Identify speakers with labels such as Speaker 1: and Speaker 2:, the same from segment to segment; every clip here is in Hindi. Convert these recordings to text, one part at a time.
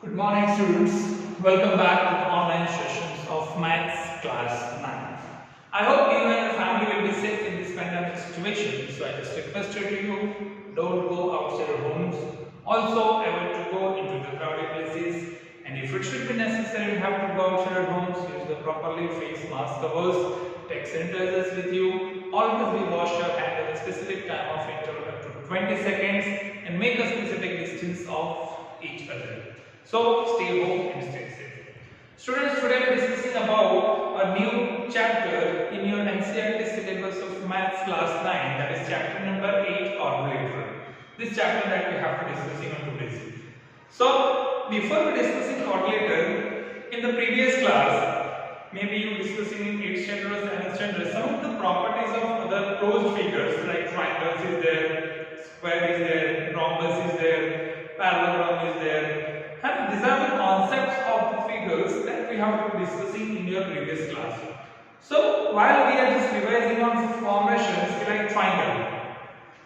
Speaker 1: Good morning, students. Welcome back to the online sessions of Maths Class 9. I hope you and your family will be safe in this pandemic situation. So I just requested you, don't go outside your homes. Also, avoid to go into the crowded places. And if it should be necessary, you have to go outside your homes. Use the properly face mask covers. Take sanitizers with you. Always be wash your hand at a specific time of interval up to 20 seconds and make a specific distance of each other. So stay home and stay safe. Students, today we are discussing about a new chapter in your NCERT syllabus of Maths Class 9, that is chapter number 8, Calculator. This chapter that we have to discussing on today's. So before we discussing calculator, in the previous class, maybe you discussing in 8th standard or 7th standard, some of the properties of other closed figures like triangles is there, square is there, rhombus is there, parallelogram is there. And these are the concepts of the figures that we have been discussing in your previous class. So while we are just revising on formations like triangle.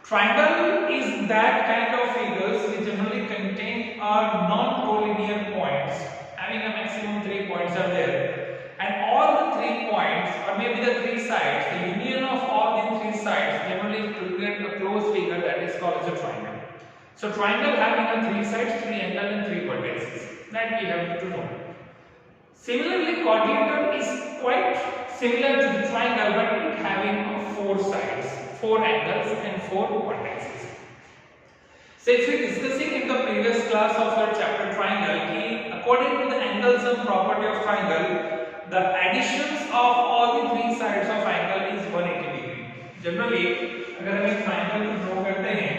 Speaker 1: Triangle is that kind of figures which generally contain our non-collinear points, having a maximum 3 points are there. And all the 3 points, or maybe the 3 sides, the union of all the 3 sides generally create a closed figure that is called as a triangle. So triangle having a 3 sides, 3 angles and 3 vertices, that we have to know. Similarly, quadrilateral is quite similar to the triangle, but it having 4 sides, 4 angles and 4 vertices. So if we discussing in the previous class of our chapter triangle, according to the angle sum property of triangle, the additions of all the 3 sides of angle is 180 degree. Generally, अगर हम एक triangle को draw करते हैं,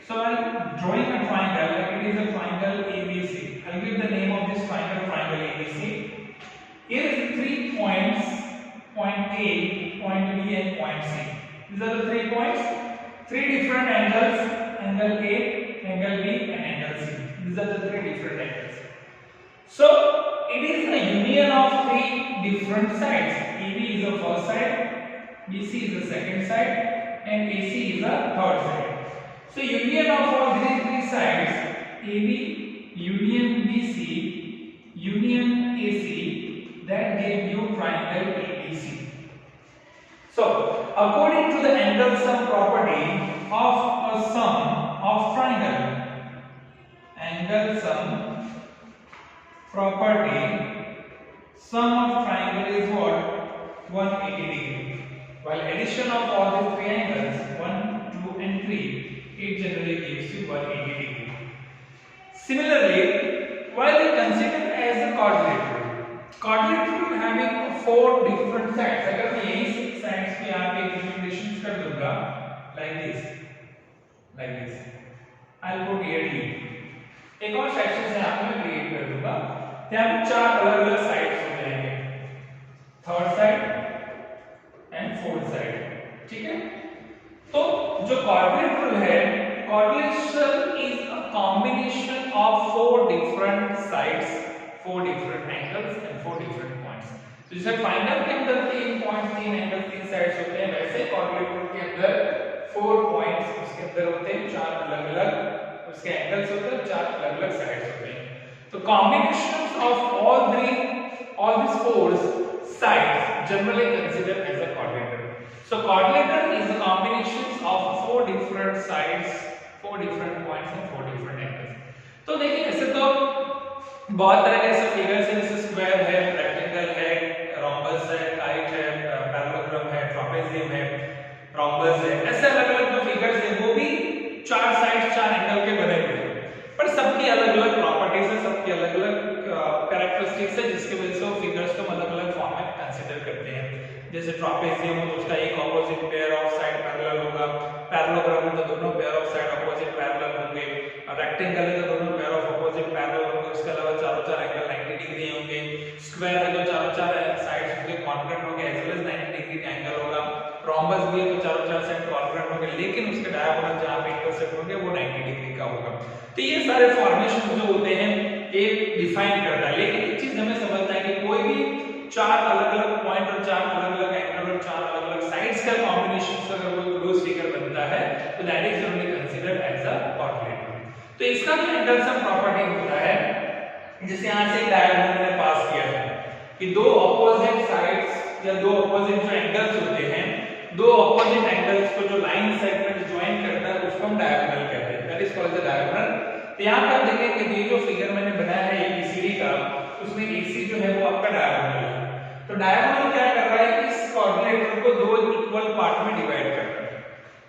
Speaker 1: so while drawing a triangle, like it is a triangle ABC. I'll give the name of this triangle ABC. Here is 3 points, point A, point B and point C. These are the 3 points, 3 different angles, angle A, angle B and angle C. These are the 3 different angles. So it is a union of 3 different sides. AB is the first side, BC is the second side and AC is the third side. So union of all these 3 sides, AB, union BC, union AC, that gave you triangle ABC. So according to the angle sum property of a sum of triangle, angle sum property, sum of triangle is what? 180 degree. While addition of all these 3 angles, 1, 2 and 3, it generally gives you 180 degree. Similarly, while they consider as a quadrilateral having 4 different sides, अगर मैं यही sides पे यहाँ पे recommendations कर दूँगा like this, I'll put here D. एक और section से यहाँ पे मैं create कर दूँगा, यहाँ पे 4 अलग-अलग sides हो जाएंगे, third side and fourth side, ठीक है? तो जो quadrilateral है, quadrilateral is a combination of 4 different sides, 4 different angles and 4 different points. तो जैसे triangle के अंदर 3 points, 3 angles, 3 sides होते हैं, वैसे quadrilateral के अंदर 4 points उसके अंदर होते हैं, 4 अलग-अलग उसके angles होते हैं, 4 अलग-अलग sides होते हैं. तो combinations of all these 4 sides generally considered as a quadrilateral. So quadrilateral is a combination of 4 different sides, 4 different points and 4 different angles. तो देखिए ऐसे तो बहुत तरह के ऐसे फिगर्स हैं, जैसे स्क्वायर है, रेक्टेंगल है, रोम्बस है, काइट है, पैरेललोग्राम है, ट्रापेजियम है, रोम्बस है, ऐसे अलग-अलग जो फिगर्स हैं वो भी 4 साइड्स 4 एंगल के बने हुए हैं, पर सबकी अलग-अलग प्रॉपर्टीज है, सबकी अलग-अलग कैरेक्टरिस्टिक्स है, जिसकी वजह से वो फिगर्स को अलग-अलग फॉर्म में कंसीडर करते हैं. जैसे ट्रापेजियम हो तो उसका एक opposite pair of side parallel होगा, पैरेललोग्राम में तो दोनों pair of side opposite parallel होंगे, रेक्टेंगल है तो दोनों पेयर ऑफ ऑपोजिट पैरेलल होंगे, उसके अलावा चारों चार एंगल 90 डिग्री होंगे, स्क्वायर है तो चारों चार साइड्स होंगे कॉन्ग्रुएंट होंगे एज वेल एज 90 डिग्री का एंगल होगा, रोम्बस भी है तो चारों चार साइड कॉन्ग्रुएंट होंगे, लेकिन उसके डायगोनल जहां पे इंटरसेक्ट होंगे वो 90 डिग्री का होगा. तो ये सारे फॉर्मेशन जो होते हैं ये डिफाइन करता है, लेकिन एक चीज हमें समझना है कि कोई भी 4 अलग-अलग पॉइंट और 4 अलग-अलग एंगल और 4 अलग-अलग साइड्स का कॉम्बिनेशन से अगर कोई क्लोज फिगर बनता है तो that is generally considered as a quadrilateral. तो इसका जो एंगल सम प्रॉपर्टी होता है जैसे यहाँ से एक डायगोनल मैंने पास किया है कि दो ऑपोजिट साइड्स या दो ऑपोजिट जो एंगल्स होते हैं, दो ऑपोजिट एंगल्स को जो लाइन सेगमेंट ज्वाइन करता है उसको हम डायगोनल कहते हैं, that is called the diagonal. तो यहाँ पर देखें कि ये जो फिगर मैंने बनाया है एबीसीडी का, उसमें एसी जो है वो आपका डायगोनल है। तो डायगोनल क्या कर रहा है कि इस क्वाड्रिलेटरल को दो इक्वल पार्ट में डिवाइड कर रहा है।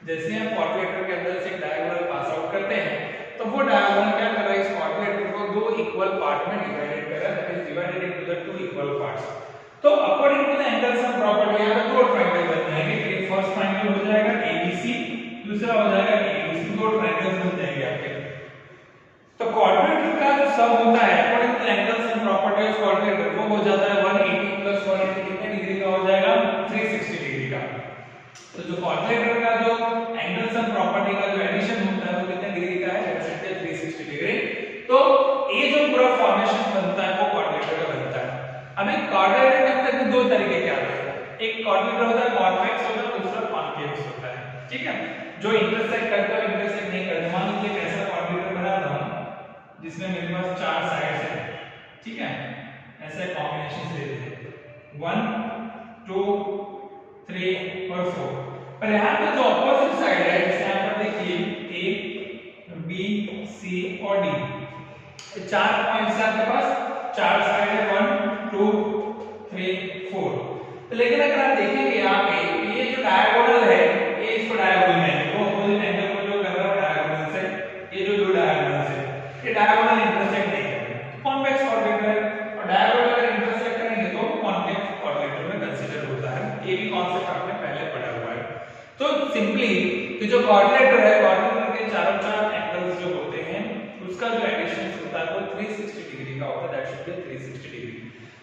Speaker 1: जैसे हम क्वाड्रिलेटर के अंदर से एक डायगोनल पास आउट करते हैं तो वो डायगोनल क्या कर रहा है, इस क्वाड्रिलेटर को दो इक्वल पार्ट में डिवाइडेड कर रहा है, that is divided into the two equal parts. तो according to the angle sum property यहां पे दो ट्रायंगल बन जाएंगे, एक फर्स्ट ट्रायंगल हो जाएगा एबीसी, दूसरा हो जाएगा एबीसी, दो ट्रायंगल्स बन जाएंगे आपके। तो क्वाड्रिलेटर का जो सम होता है according to the angle sum property of quadrilateral वो हो जाता है 180 प्लस 180 कितने डिग्री का हो जाएगा, 360 डिग्री का। तो जो क्वाड्रिलेटर का जो एंगल सम प्रॉपर्टी का जो एडिशन होता है वो कितने डिग्री का है, 360 डिग्री। तो ये जो पूरा फॉर्मेशन बनता है वो क्वाड्रिलेटर का बनता है। अब एक क्वाड्रिलेटर के अंदर भी दो तरीके के आते हैं, एक क्वाड्रिलेटर होता है कॉन्वेक्स होता है, दूसरा कॉन्केव्स होता है, ठीक है, जो इंटरसेक्ट करता है इंटरसेक्ट नहीं करता। मान लीजिए एक ऐसा क्वाड्रिलेटर बनाता हूं जिसमें मेरे पास चार साइड्स हैं, ठीक है, ऐसे कॉम्बिनेशन लेते हैं 1 2 3 और 4। पर यहाँ पे जो ऑपोजिट साइड है, जैसे यहाँ पर देखिए ए बी सी और डी, चार पॉइंट्स है आपके पास, चार साइड है 1 2 3 4। तो लेकिन अगर आप देखेंगे यहाँ पे ये जो डायगोनल है ये इसको डायगोनल में वो अपोजिट एंगल को जो कर रहा है डायगोनल से, ये जो दो डायगोनल से ये डायगोनल इंटरसेक्ट नहीं कर रहे, कॉन्वेक्स क्वाड्रिलेटर है। और डायगोनल अगर इंटरसेक्ट करेंगे तो कॉन्केव क्वाड्रिलेटर में कंसीडर होता है। ये भी कांसेप्ट आपने पहले पढ़ा हुआ है। तो सिंपली कि जो क्वाड्रिलेटर है, क्वाड्रिलेटर के चारों चार एंगल्स जो होते हैं उसका जो एडिशन होता है वो 360 डिग्री का होता है, दैट शुड बी 360 डिग्री।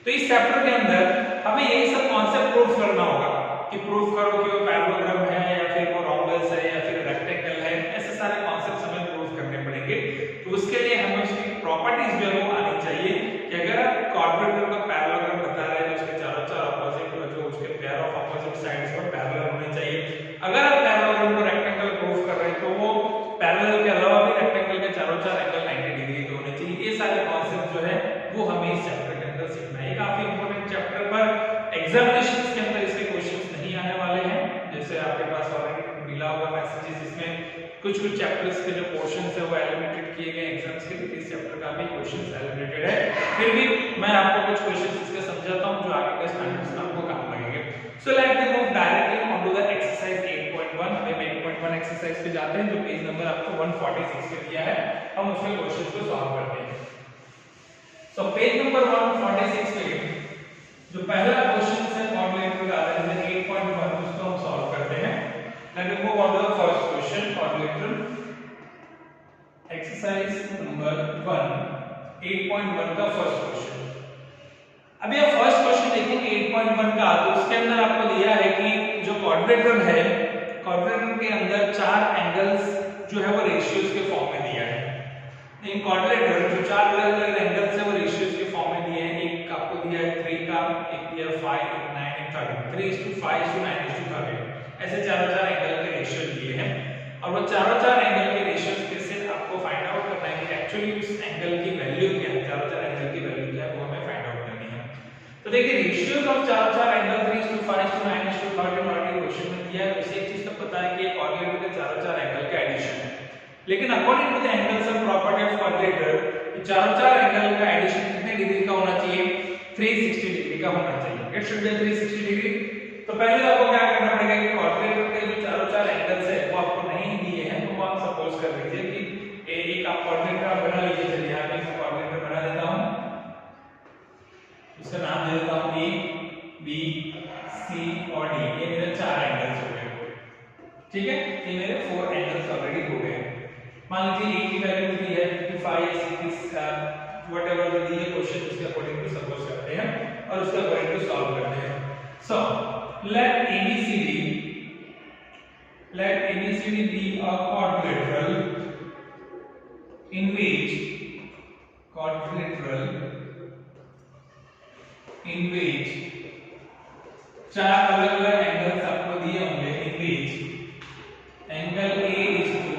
Speaker 1: तो इस चैप्टर के अंदर हमें यही सब कॉन्सेप्ट प्रूफ करना होगा कि प्रूफ करो कि वो पैरेललोग्राम है या फिर वो रोम्बस है या फिर रेक्टेंगल है, ऐसे सारे कॉन्सेप्ट्स हमें प्रूफ करने पड़ेंगे। तो उसके लिए हमें उसकी प्रॉपर्टीज जो है वो आनी चाहिए कि अगर आप क्वाड्रिलेटर का पैरेललोग्राम बता रहे हैं तो उसके चारों चार ऑपोजिट जो उसके पेयर ऑफ ऑपोजिट साइड्स पर पैरेलल होने चाहिए। अगर आप पैरेललोग्राम को रेक्टेंगल प्रूफ कर रहे हैं तो वो पैरेलल के अलावा भी रेक्टेंगल के चारों चार एंगल 90 डिग्री के होने चाहिए। ये सारे कॉन्सेप्ट जो है वो हमें इस चैप्टर के अंदर सीखना है। ये काफी इंपॉर्टेंट चैप्टर पर एग्जामिनेशंस के अंदर इसके क्वेश्चंस नहीं आने वाले हैं, जैसे आपके पास ऑलरेडी मिला होगा मैसेजेस जिसमें कुछ चैप्टर्स के जो पोर्शंस है वो एलिमिनेटेड किए गए एग्जाम्स के लिए। इस चैप्टर का भी क्वेश्चंस एलिमिनेटेड है, फिर भी मैं आपको कुछ क्वेश्चंस इसके समझाता हूं जो आगे के स्टैंडर्ड्स में आपको काम लगेंगे। So let me move directly on to the exercise 8.1। हम 8.1 एक्सरसाइज पे जाते हैं जो पेज नंबर आपको 146 पे दिया है, हम उसके क्वेश्चंस को सॉल्व करते हैं। सो पेज नंबर 146 पे जो पहला क्वेश्चन है क्वाड्रिलेटर का है 8.1, उसको हम सॉल्व करते हैं। Let me move on to the first question quadrilateral exercise number 1 8.1 का फर्स्ट क्वेश्चन। अभी आप फर्स्ट क्वेश्चन देखेंगे 8.1 का, तो उसके अंदर आपको दिया है कि जो क्वाड्रिलेटर है, क्वाड्रिलेटर के अंदर चार एंगल्स जो है वो रेशियोज के फॉर्म में दिया है। इन क्वाड्रिलेटर जो चार अलग अलग एंगल्स है वो रेशियोज के फॉर्म में दिए हैं। एक आपको दिया है 3 का, एक दिया है 5, एक 9, एक 13, 3:5 9:13 ऐसे चारों चार एंगल के रेशियो दिए हैं। और वो चारों चार एंगल के रेशियोज के से आपको फाइंड आउट करना है कि एक्चुअली उस एंगल की वैल्यू क्या है, चारों चार एंगल की वैल्यू क्या है वो हमें फाइंड आउट करनी है। तो देखिए रेशियोज ऑफ चारों चार एंगल 3:5 9:13 ऑलरेडी क्वेश्चन में दिया है। उसे एक चीज तो पता है कि ये क्वाड्रिलेटर के चारों चार एंगल का एडिशन है, लेकिन according to the angle sum property of quadrilateral चारों चार एंगल का एडिशन कितने डिग्री का होना चाहिए, 360 डिग्री का होना चाहिए। It should be 360 degree. तो पहले आपको क्या करना पड़ेगा कि क्वाड्रिलेटर के जो चारों चार एंगल्स है वो आपको नहीं दिए हैं, तो आप सपोज कर लीजिए कि एक आप क्वाड्रिलेटर आप बना लीजिए। चलिए यहां पे मैं क्वाड्रिलेटर बना देता हूं, इसका नाम दे देता हूं ए बी सी और डी। ये मेरे चार एंगल्स हो गए, ठीक है, ये मेरे 4 एंगल्स ऑलरेडी हो गए। मान लीजिए ए की वैल्यू दी है 55 60 व्हाटएवर जो दी है क्वेश्चन उसके अकॉर्डिंग टू सपोज करते हैं और उसके अकॉर्डिंग टू सॉल्व करते हैं। सो let ABCD be a quadrilateral in which चार अलग अलग एंगल्स आपको दिए होंगे, in which angle A is to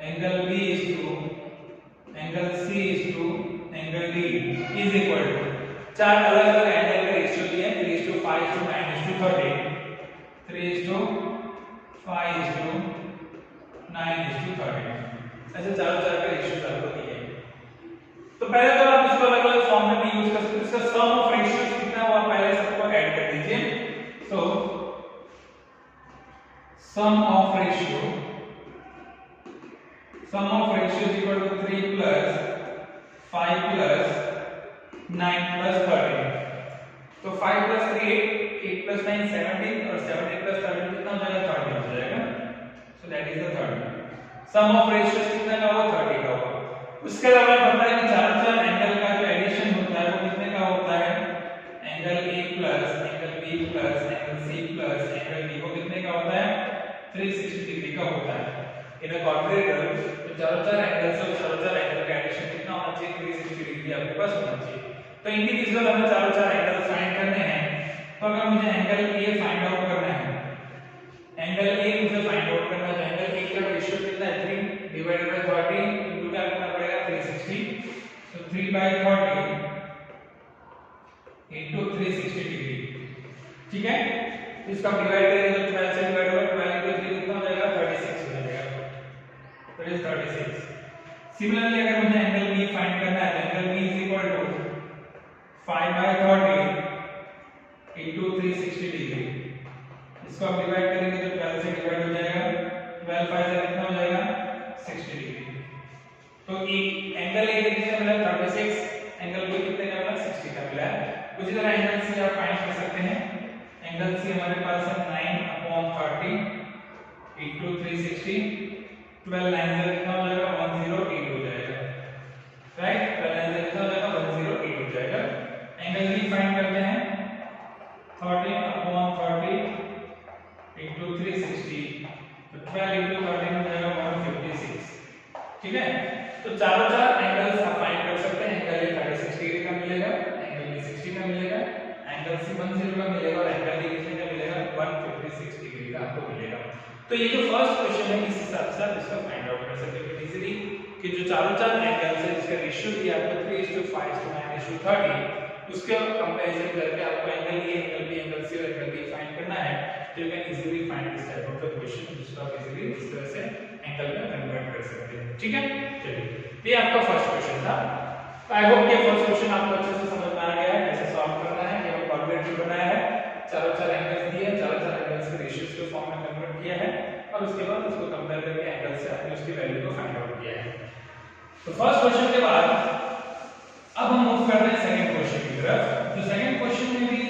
Speaker 1: angle B is to angle C is to angle चार अलग अलग एंगल के रेशियो दिए हैं 3:5:9:30, 3:5:9:30, ऐसे चारों चार के रेशियोज आपको दिए हैं। तो पहले तो आप इसको अलग अलग फॉर्म में भी यूज कर सकते हैं। इसका सम ऑफ रेशियोज कितना हुआ पहले सबको ऐड कर दीजिए। So sum of ratio is equal to 3 plus 5 plus 9 plus 13। तो 5 plus 3 8 plus 9 17 और 17 plus 13 कितना हो जाएगा 30 हो जाएगा। So that is the 30। Sum of ratios कितना का होगा 30 का होगा। उसके अलावा पता है कि चारों चार एंगल का जो एडिशन होता है वो कितने का होता है, angle A plus angle B plus angle C plus angle D वो कितने का होता है 360 डिग्री का होता है। इन अ क्वाड्रिलेटरल तो चारों चार एंगल से चारों चार एंगल का एडिशन कितना होना चाहिए 360 डिग्री आपके पास होना चाहिए। तो इंडिविजुअल हमें चारों चार एंगल फाइंड करने हैं। तो अगर मुझे एंगल A फाइंड आउट करना है, एंगल A मुझे फाइंड आउट करना है, एंगल A का रेशियो कितना है 3 डिवाइडेड बाय 30 इनटू क्या करना पड़ेगा 360। तो 3/30 इनटू 360 डिग्री, ठीक है। इसका डिवाइड करेंगे तो 12 से डिवाइड होगा, 12 into 3 कितना हो जाएगा 36 हो जाएगा। तो इज 36। सिमिलरली अगर मुझे एंगल B फाइंड करना है, angle B is equal to 5/30 into 360 degree. इसको आप डिवाइड करेंगे तो 12 से डिवाइड हो जाएगा, 12 5 से कितना हो जाएगा 60 डिग्री। तो एक एंगल A कितने का मिला 36, एंगल B कितने का मिला 60 का मिला है। उसी तरह एंगल C आप फाइंड कर सकते हैं। एंगल C हमारे पास है 9/30 इनटू 360, 12 9 से कितना हो जाएगा 108 हो जाएगा, राइट। 12 9 से कितना हो जाएगा 108 हो जाएगा। एंगल B फाइंड करते हैं 13/30 इनटू 360, तो 12 इनटू 13 हो जाएगा 156, ठीक है। तो चारों चार एंगल्स आप फाइंड कर सकते हैं। एंगल A 36 डिग्री का मिलेगा, एंगल B 60 का मिलेगा, एंगल C 10 का मिलेगा और एंगल D कितने का मिलेगा 156 डिग्री का आपको मिलेगा। तो ये जो फर्स्ट क्वेश्चन है इस हिसाब से आप इसका फाइंड आउट कर सकते हैं इजीली कि जो चारों चार एंगल्स है जिसका रेशियो दिया आपको 3:5:9:30, उसके कंपैरिजन करके आपको angle A, angle B, angle C और एंगल D फाइंड करना है। तो you can easily find this type of the question, जिसको आप इजीली इस तरह से एंगल में कन्वर्ट कर सकते हैं, ठीक है। चलिए ये आपका फर्स्ट क्वेश्चन था। आई होप कि फर्स्ट क्वेश्चन आपको अच्छे से समझ में आ गया है कैसे सॉल्व करना है। ये हम क्वाड्रेटिक बनाया है, चारों चार एंगल्स दिए हैं, चारों चार एंगल्स के रेशियोज को फॉर्म में कन्वर्ट किया है और उसके बाद उसको कंपेयर करके एंगल से आपने उसकी वैल्यू को फाइंड आउट किया है। तो फर्स्ट क्वेश्चन के बाद अब हम मूव करते हैं सेकंड क्वेश्चन की तरफ। जो सेकंड क्वेश्चन में भी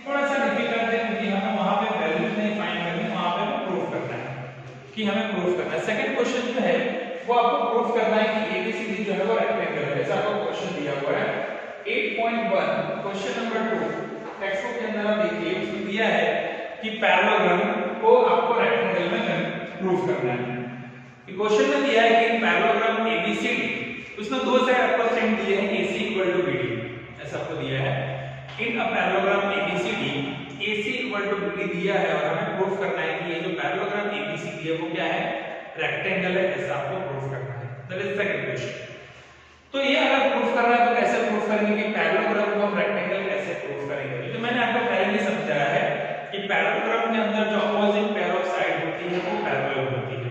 Speaker 1: थोड़ा सा डिफिकल्ट है क्योंकि हमें वहां पे वैल्यूज नहीं फाइंड करनी, वहां पे हमें प्रूफ करना है कि हमें प्रूफ करना है। सेकंड क्वेश्चन जो है वो आपको प्रूफ करना है कि ABCD जो है वो रेक्टेंगल है। जैसा आपको क्वेश्चन दिया हुआ है 8.1 क्वेश्चन नंबर 2 टेक्स्ट बुक के अंदर आप देखिए उसमें दिया है कि पैरेललोग्राम को आपको रेक्टेंगल में प्रूफ करना है। क्वेश्चन में दिया है कि पैरेललोग्राम ABCD, उसमें दो साइड आपको सेम दिए हैं AC = BD, ऐसा आपको दिया है। In a parallelogram ABCD AC = BD दिया है और हमें प्रूफ करना है कि ये जो पैरेललोग्राम ABCD है वो क्या है रेक्टेंगल है, ऐसा आपको प्रूफ करना है। That is second question. तो ये अगर प्रूफ करना है तो कैसे प्रूफ करेंगे कि पैरेललोग्राम को हम रेक्टेंगल कैसे प्रूफ करेंगे। तो मैंने आपको पहले ही समझाया है कि पैरेललोग्राम के अंदर जो अपोजिट पेयर ऑफ साइड होती है वो पैरेलल होती है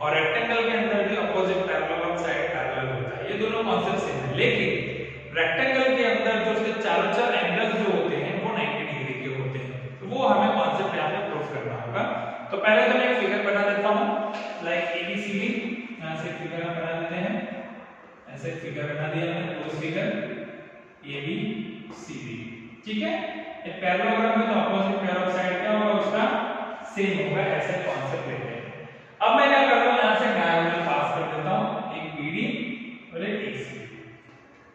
Speaker 1: और रेक्टेंगल के अंदर भी opposite parallel of side parallel होता है। ये दोनों कॉन्सेप्ट सेम है, लेकिन रेक्टेंगल के अंदर जो उसके चारों चार एंगल्स जो होते हैं वो 90 डिग्री के होते हैं। तो वो हमें कॉन्सेप्ट यहां पे प्रूफ करना होगा। तो पहले तो मैं एक फिगर बना देता हूं लाइक ABCD, यहां से फिगर हम बना देते हैं, ऐसे फिगर बना दिया मैंने, क्लोज फिगर ABCD, ठीक है। ये पैरेललोग्राम में तो अपोजिट पेयर ऑफ साइड क्या होगा उसका सेम होगा, ऐसे कॉन्सेप्ट लेते हैं। अब मैं क्या करता हूं यहां से डायगोनल पास कर देता हूं, एक BD और एक AC।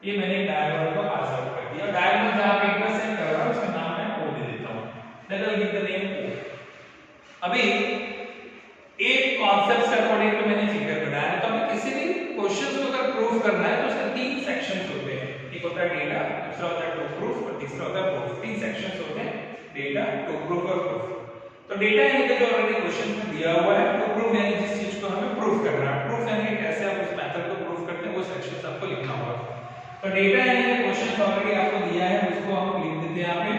Speaker 1: ये मैंने डायगोनल को पास आउट कर दिया। डायगोनल जहां पे इंटरसेक्ट कर रहा है उसका नाम मैं O दे देता हूं, that will give the name O। अभी एक कॉन्सेप्ट से अकॉर्डिंग तो मैंने फिगर बनाया है। तो हमें किसी भी क्वेश्चन को अगर प्रूफ करना है तो उसके तीन सेक्शंस होते हैं, एक होता है डेटा, दूसरा होता है टू प्रूफ और तीसरा होता है प्रूफ। तीन सेक्शंस होते हैं, डेटा, टू प्रूफ और प्रूफ। तो डेटा यानी कि जो ऑलरेडी क्वेश्चन में दिया हुआ है, टू प्रूफ यानी जिस चीज को हमें प्रूफ करना है, प्रूफ यानी कैसे आप उस मेथड को प्रूफ करते हैं वो सेक्शंस आपको लिखना होगा। तो डेटा यानी कि क्वेश्चन ऑलरेडी आपको दिया है उसको हम देखते हैं यहाँ पे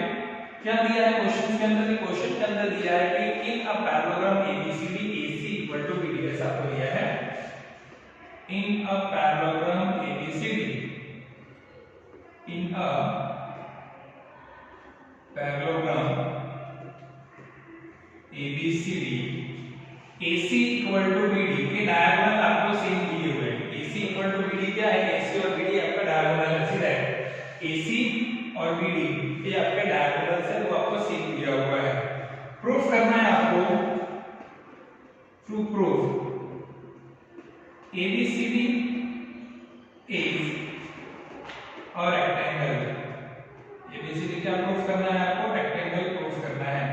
Speaker 1: क्या दिया है क्वेश्चन के अंदर। क्वेश्चन के अंदर दिया है कि in a parallelogram ABCD AC equal to BD ऐसा आपको दिया है। In a parallelogram ABCD, in a parallelogram ABCD AC equal to BD के डायगोनल आपको सेम दिए हुए हैं। AC इक्वल टू BD क्या है? AC और BD आपका डायगोनल है सीधा है। AC और BD ये आपके डायगोनल्स है, वो आपको सेम दिया हुआ है। प्रूफ करना है आपको, टू प्रूफ ABCD इज और रेक्टेंगल। ABCD क्या प्रूफ करना है आपको? रेक्टेंगल प्रूफ करना है।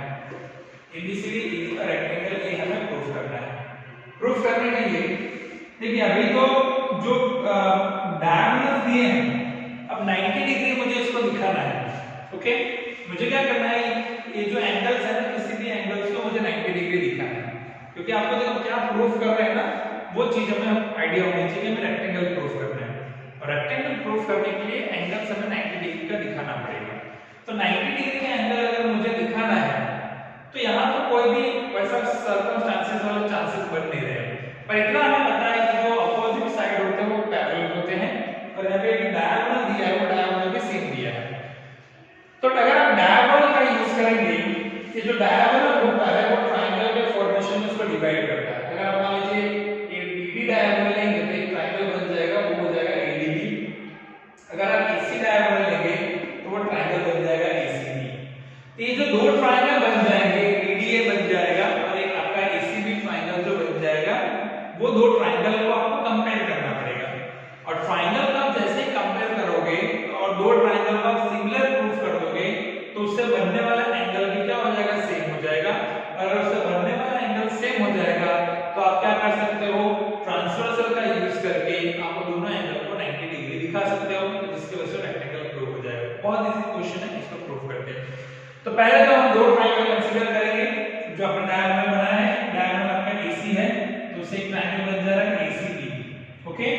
Speaker 1: ABCD इज अ रेक्टेंगल, ये हमें प्रूफ करना है। प्रूफ करने के लिए देखिए अभी तो जो डायगोनल्स दिए हैं, अब 90 डिग्री मुझे इसको दिखाना है। ओके, मुझे क्या करना है, ये जो एंगल्स है ना, किसी भी एंगल्स को मुझे 90 डिग्री दिखाना है, क्योंकि आपको देखो क्या प्रूफ कर रहे हैं ना, वो चीज हमें आइडिया होनी चाहिए। हमें रेक्टेंगल प्रूफ करना है और रेक्टेंगल प्रूफ करने के लिए एंगल्स हमें 90 डिग्री का दिखाना पड़ेगा। तो 90 डिग्री का एंगल अगर मुझे दिखाना है तो यहाँ तो कोई भी वैसा सर्कमस्टेंसेस वाले चांसेस बन नहीं रहे हैं, पर इतना हमें पता है कि जो अपोजिट साइड होते हैं वो पैरेलल होते हैं और यहाँ पे डायगोनल दिया है, वो डायगोनल भी सेम दिया है। तो अगर आप डायगोनल का यूज करेंगे, ये जो डायगोनल होता है वो ट्रायंगल के फॉर्मेशन में उसको डिवाइड करता है। अगर आप मान लीजिए ये BD डायगोनल लेंगे तो एक ट्रायंगल बन जाएगा, वो हो जाएगा ADB। अगर आप AC डायगोनल लेंगे तो वो ट्रायंगल बन जाएगा ACB। तो ये जो दो ट्रायंगल बन जाएंगे, ADA बन जाएगा और एक आपका ACB ट्रायंगल जो बन जाएगा, वो दो ट्रायंगल को आपको कंपेयर करना पड़ेगा। और ट्रायंगल का आप जैसे ही कंपेयर करोगे और दो ट्रायंगल को आप सिमिलर प्रूफ कर दोगे तो उससे बनने वाला एंगल भी क्या हो जाएगा? सेम हो जाएगा। अगर उससे बनने वाला एंगल सेम हो जाएगा तो आप क्या कर सकते हो? ट्रांसवर्सल का यूज करके आप दोनों एंगल को 90 डिग्री दिखा सकते हो, जिसकी वजह से रेक्टेंगल प्रूफ हो जाएगा। बहुत इजी क्वेश्चन है, इसको प्रूफ करते हैं। तो पहले तो हम दो ट्रायंगल कंसीडर करेंगे। जो अपना डायगोनल बनाया है, डायगोनल आपका AC है तो उससे एक ट्रायंगल बन जा रहा है ACB। ओके,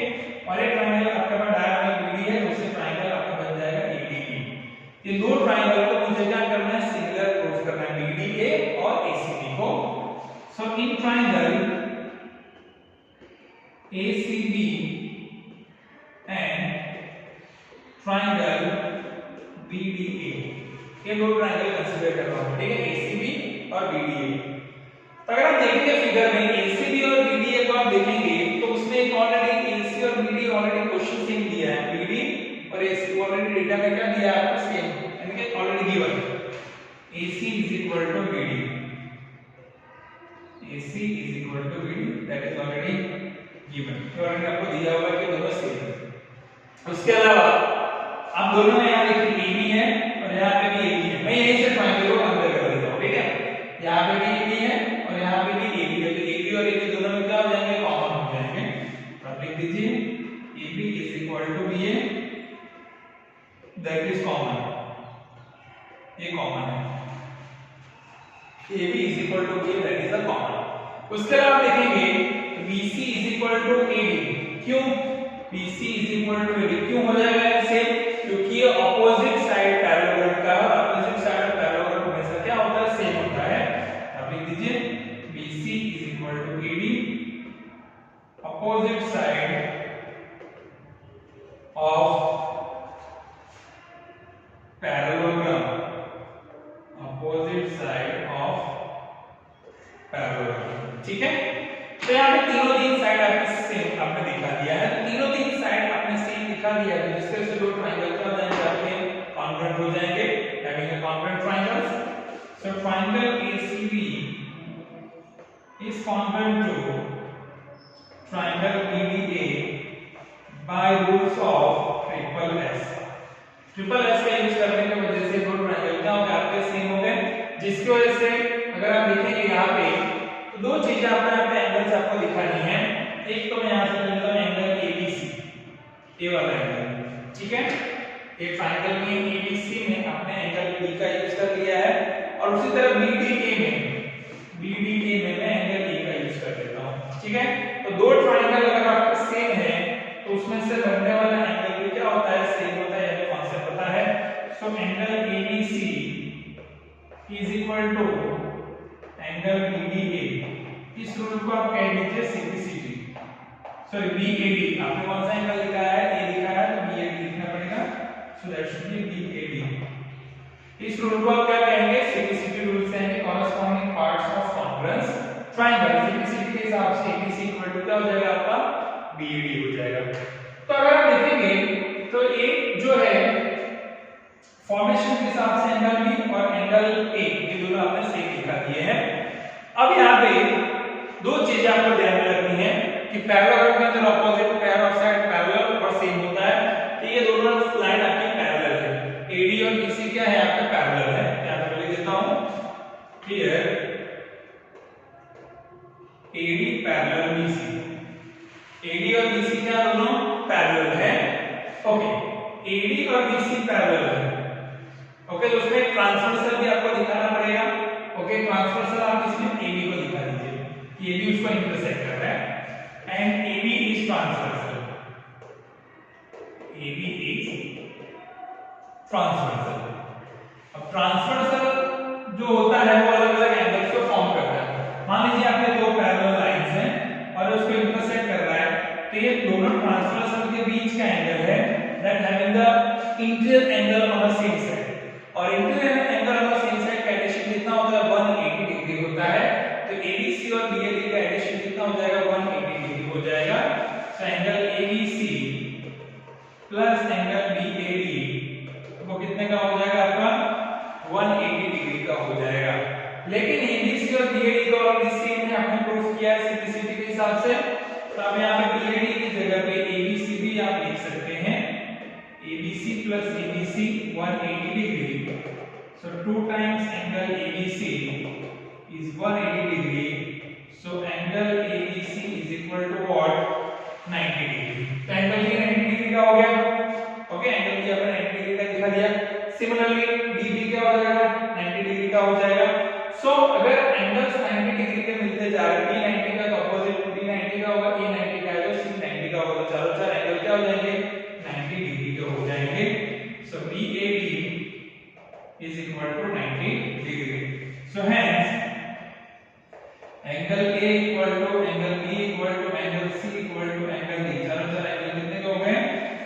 Speaker 1: और एक ट्रायंगल आपका डायगोनल BD है, उससे ट्रायंगल आपका बन जाएगा ADB। ये दो ट्रायंगल को मुझे क्या करना है? सिमिलर प्रूफ करना है, BDA और ACB को। So in triangle ACB and triangle BDA, ये दो ट्रायंगल कंसीडर कर रहा हूं, ठीक है, ACB और BDA। तो अगर आप देखेंगे फिगर में ACB और BDA को आप देखेंगे तो उसमें एक ऑलरेडी AC और BD ऑलरेडी क्वेश्चन सेम दिया है। BD और AC ऑलरेडी डेटा में क्या दिया है आपको? सेम, यानी कि already given AC is equal to BD, AC is equal to BD, that is already given, already आपको दिया हुआ है कि दोनों सेम है। उसके अलावा आप दोनों में यहाँ देखिए AB है और यहाँ पे भी AB है, मैं यहीं से ट्रायंगल को कंपेयर कर देता हूँ, ठीक है। यहाँ पे भी AB है और यहाँ पे भी AB है, तो AB और AB दोनों में क्या हो जाएंगे? कॉमन हो जाएंगे। तो आप लिख दीजिए AB is equal to BA, that is common, ये कॉमन है। AB is equal to BA, that is a common। उसके बाद आप देखेंगे BC is equal to AD, क्यों? BC is equal to AD क्यों हो जाएगा ऐसे? क्योंकि ये ऑपोजिट साइड पैरेललोग्राम का है, ऑपोजिट साइड ऑफ पैरेललोग्राम हमेशा क्या होता है? सेम होता है। आप लिख दीजिए BC is equal to AD, opposite side of parallelogram, opposite side of parallelogram, ठीक है। तो यहाँ पे तीन साइड आपने सेम आपने दिखा दिया है, तीन साइड आपने सेम दिखा दिया है, जिससे से दो ट्रायंगल क्या हो जाएंगे? आपके कॉन्ग्रुएंट हो जाएंगे, having a congruent triangles। So triangle ACB is congruent to triangle BDA by rules of triple S। Triple S का यूज करने की वजह से दो ट्रायंगल क्या हो गए? आपके सेम हो गए, जिसकी वजह से अगर आप देखेंगे यहाँ पे तो दो चीजें आपको यहाँ पे एंगल्स आपको दिखानी है। एक तो मैं यहाँ से लेता हूँ एंगल ABC, ये वाला एंगल, ठीक है। एक ट्रायंगल में ABC में आपने एंगल B का यूज कर लिया है और उसी तरह BDA में मैं एंगल A का यूज कर देता हूँ, ठीक है। तो दो ट्रायंगल अगर आपके सेम है तो उसमें से बनने वाला एंगल भी क्या होता है? सेम होता है, ये कॉन्सेप्ट होता है। So angle ABC is equal to angle BDA। इस रूल को आप कह दीजिए CBCD, सॉरी BAD। आपने कौन सा एंगल लिखा है, A लिखा है तो BAD लिखना पड़ेगा, so that should be BAD। इस रूल को आप क्या कहेंगे, CBCD रूल से है, corresponding parts of congruence triangle. CBCD के हिसाब से ABC इक्वल टू क्या हो जाएगा आपका, BAD हो जाएगा। तो अगर आप देखेंगे तो ये जो है फॉर्मेशन के हिसाब से एंगल B और एंगल A ये दोनों आपने सेम दिखा दिए हैं। अब यहाँ पे दो चीजें आपको ध्यान में रखनी है कि पैरेललोग्राम के अंदर opposite pair of side parallel और सेम होता है, तो ये दोनों लाइन आपकी पैरेलल है। AD और BC क्या है, आपका पैरेलल है। यहाँ पे लिख देता हूं clear, AD parallel BC, AD और BC क्या दोनों पैरेलल है। ओके, AD और BC पैरेलल है। ओके, तो उसमें ट्रांसवर्सल भी आपको दिखाना पड़ेगा। ओके, ट्रांसवर्सल आप इसमें AB को दिखा दीजिए कि AB उसको इंटरसेक्ट कर रहा है and AB is transversal, AB is transversal. अब ट्रांसवर्सल जो होता है वो अलग अलग एंगल्स को फॉर्म करता है। मान लीजिए आपने दो पैरेलल लाइंस हैं और उसको इंटरसेक्ट कर रहा है, तो ये दोनों ट्रांसवर्सल के बीच का एंगल है that having the interior angle on the same side. और interior angle on the same side का एडिशन कितना होता है, 180 डिग्री होता है। तो ABC और BAD का एडिशन कितना हो जाएगा, 180 डिग्री हो जाएगा। तो angle ABC plus angle BAD वो कितने का हो जाएगा आपका, 180 डिग्री का हो जाएगा। लेकिन ABC और BAD का और सेम है, आपने प्रूफ किया है CBCD के हिसाब से। तो अब यहाँ पे BAD की जगह पे ABC भी आप लिख सकते हैं, ABC plus ABC 180 degree, so 2 times angle ABC is 180 degree, so angle ABC is equal to what, 90 degree। तो एंगल भी 90 डिग्री का हो गया। ओके, एंगल भी आपने 90 डिग्री का दिखा दिया। सिमिलरली DB क्या हो जाएगा, 90 डिग्री का हो जाएगा। सो अगर एंगल्स 90 डिग्री के मिलते जा रहे हैं, B 90 का तो अपोजिट B 90 का होगा, A 90 का है तो C 90 का होगा, तो चारों चार एंगल क्या हो जाएंगे, 90 डिग्री के हो जाएंगे। So BAD is equal to 90 degree. So hence angle A equal to angle B equal to angle C equal to angle D। चारों चार एंगल कितने के हो गए,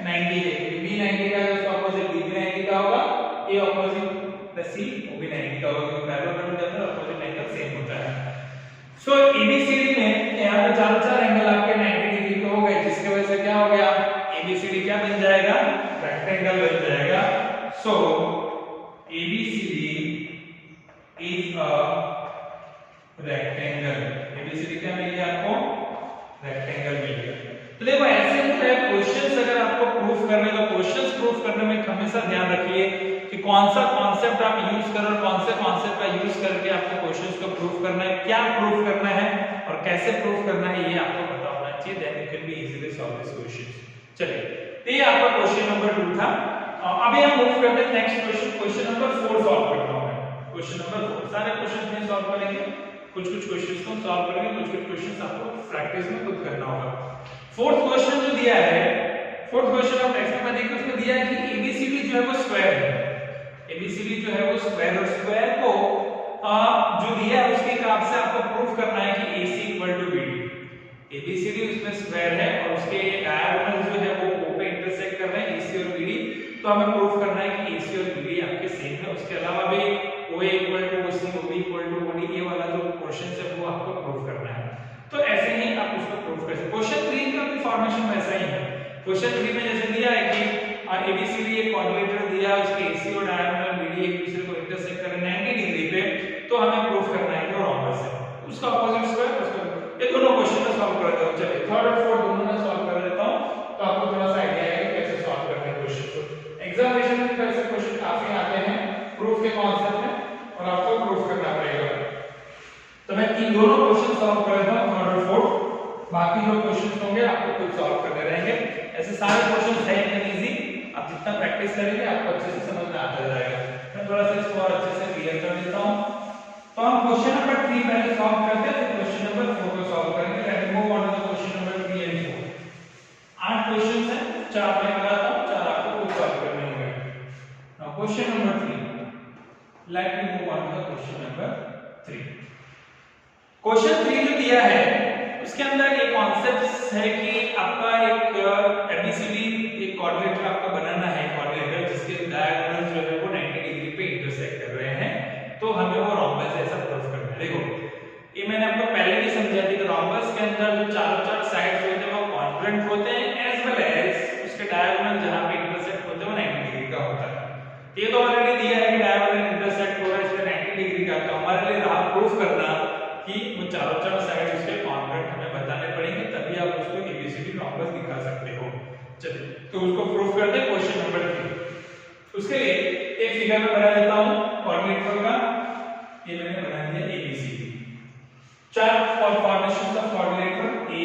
Speaker 1: 90 के। B 90 का है उसका अपोजिट B 90 का होगा, A अपोजिट द C वो भी 90 का होगा, क्योंकि पैरेलल के अंदर अपोजिट एंगल सेम होता है। So ABCD में यहाँ पे चारों चार एंगल आपके 90 डिग्री के हो गए, जिसकी वजह से क्या हो गया, ABCD क्या बन जाएगा, रेक्टेंगल बन जाएगा। सो ABCD is a rectangle. ABCD क्या मिल गया आपको, रेक्टेंगल मिल गया। तो देखो ऐसे होता है क्वेश्चंस, अगर आपको प्रूफ करने तो क्वेश्चंस प्रूफ करने में हमेशा ध्यान रखिए कि कौन सा कॉन्सेप्ट आप यूज कर रहे हो, कौन से कॉन्सेप्ट का यूज करके आपको क्वेश्चंस को प्रूफ करना है, क्या प्रूफ करना है और कैसे प्रूफ करना है, ये आपको पता होना चाहिए। Then you can be easily solve this question. चलिए, तो ये आपका क्वेश्चन नंबर 2 था। अभी हम मूव करते हैं next question, question number 4 solve करना होगा। क्वेश्चन नंबर 4 सारे क्वेश्चंस में सॉल्व करेंगे, कुछ क्वेश्चंस को सॉल्व करेंगे, कुछ क्वेश्चंस आपको प्रैक्टिस में खुद करना होगा। फोर्थ क्वेश्चन जो दिया है, फोर्थ क्वेश्चन आप टेक्स्ट में देखिए, उसमें दिया है कि ABCD जो है वो स्क्वायर है। ABCD जो है वो स्क्वायर, और स्क्वायर को जो दिया है उसके हिसाब से आपको प्रूफ करना है कि AC equal to BD। ABCD उसमें स्क्वायर है और उसके डायगोनल जो है वो O पे इंटरसेक्ट कर रहे हैं, AC और BD। तो हमें प्रूफ करना है कि AC और BD आपके सेम है। उसके अलावा भी OA equal to OC, OB equal to OD, ये वाला जो क्वेश्चन है वो आपको प्रूफ करना है। तो ऐसे ही आप उसको प्रूफ कर सकते। क्वेश्चन 3 का भी फॉर्मेशन वैसा ही है। क्वेश्चन 3 में जैसे दिया है कि ABCD एक क्वाड्रिलेटरल दिया है, उसके AC और डायगोनल BD एक दूसरे को इंटरसेक्ट कर रहे हैं 90 डिग्री पे, तो हमें प्रूफ करना है कि रोम्बस है, उसका अपोजिट स्क्वायर उसका। ये दोनों क्वेश्चन में सॉल्व कर देता हूं। चलिए, थर्ड और फोर्थ दोनों में सॉल्व कर देता हूं, तो आपको थोड़ा सा आईडिया आएगा कैसे सॉल्व करते हैं क्वेश्चन को। एग्जामिनेशन में ऐसे क्वेश्चन काफी आते हैं प्रूफ के कॉन्सेप्ट में, और आपको प्रूफ करना पड़ेगा। तो मैं तीन दोनों क्वेश्चन सॉल्व कर देता हूं, थर्ड और फोर्थ। बाकी जो क्वेश्चन होंगे आपको खुद सॉल्व करने रहेंगे। ऐसे सारे क्वेश्चन है एकदम इजी, आप जितना प्रैक्टिस करेंगे आपको अच्छे से समझ में आता जाएगा। मैं थोड़ा सा इसको और अच्छे से क्लियर कर देता हूं। तो हम क्वेश्चन नंबर 3 पहले सॉल्व करते हैं, फिर क्वेश्चन नंबर 4 को सॉल्व करेंगे। Let's move on to the question number 3 and 4। 8 questions हैं, 4 मैं कराता हूं, 4 आपको खुद सॉल्व करने होंगे। Now question number let me move on to the question number 3। Question 3 जो दिया है उसके अंदर एक कॉन्सेप्ट है कि आपका एक एबीसीडी एक क्वाड्रिलेटरल आपका बनाना है, क्वाड्रिलेटरल जिसके डायगोनल्स जो है वो 90 डिग्री पे इंटरसेक्ट कर रहे हैं, तो हमें वो रोम्बस जैसा प्रूफ करना है। देखो ये मैंने आपको पहले भी समझाया था कि रोम्बस के अंदर जो चारों साइड्स होते हैं वो कॉन्ग्रुएंट होते हैं, एज वेल एज उसके डायगोनल जहां पे इंटरसेक्ट होते हैं वो 90 डिग्री का होता है। ये तो ऑलरेडी दिया है कि डायगोनल इंटरसेक्ट हो रहा है इसलिए 90 डिग्री का, तो हमारे लिए रहा प्रूफ करना कि वो चारों साइड उसके कॉन्ग्रुएंट हमें बताने पड़ेंगे, तभी आप उसको एबीसीडी रोम्बस दिखा सकते हो। चलिए तो उसको प्रूफ करते हैं क्वेश्चन नंबर 3। उसके लिए एक फिगर में बना देता हूं क्वाड्रिलेटरल का, ये मैंने बना दिया एबीसीडी। चार formations of quadrilateral A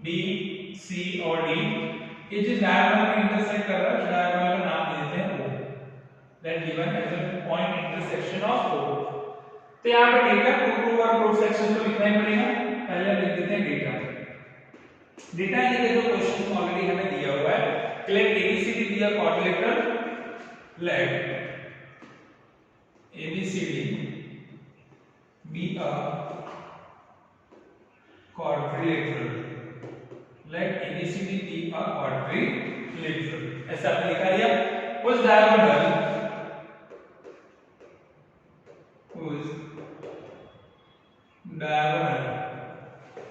Speaker 1: B C और डी, ये जिस डायगोनल पे इंटरसेक्ट कर रहा है उस डायगोनल का नाम दे देते हैं O, that given as a point intersection of O. तो यहां पे डेटा टू और प्रूफ सेक्शन को लिखना ही पड़ेगा। पहले हम लिख देते हैं डेटा ये देखो क्वेश्चन में ऑलरेडी हमें दिया हुआ है, let ABCD be a quadrilateral, let ABCD be a quadrilateral, let ABCD be a quadrilateral, ऐसा आपने लिखा दिया। उस डायगोनल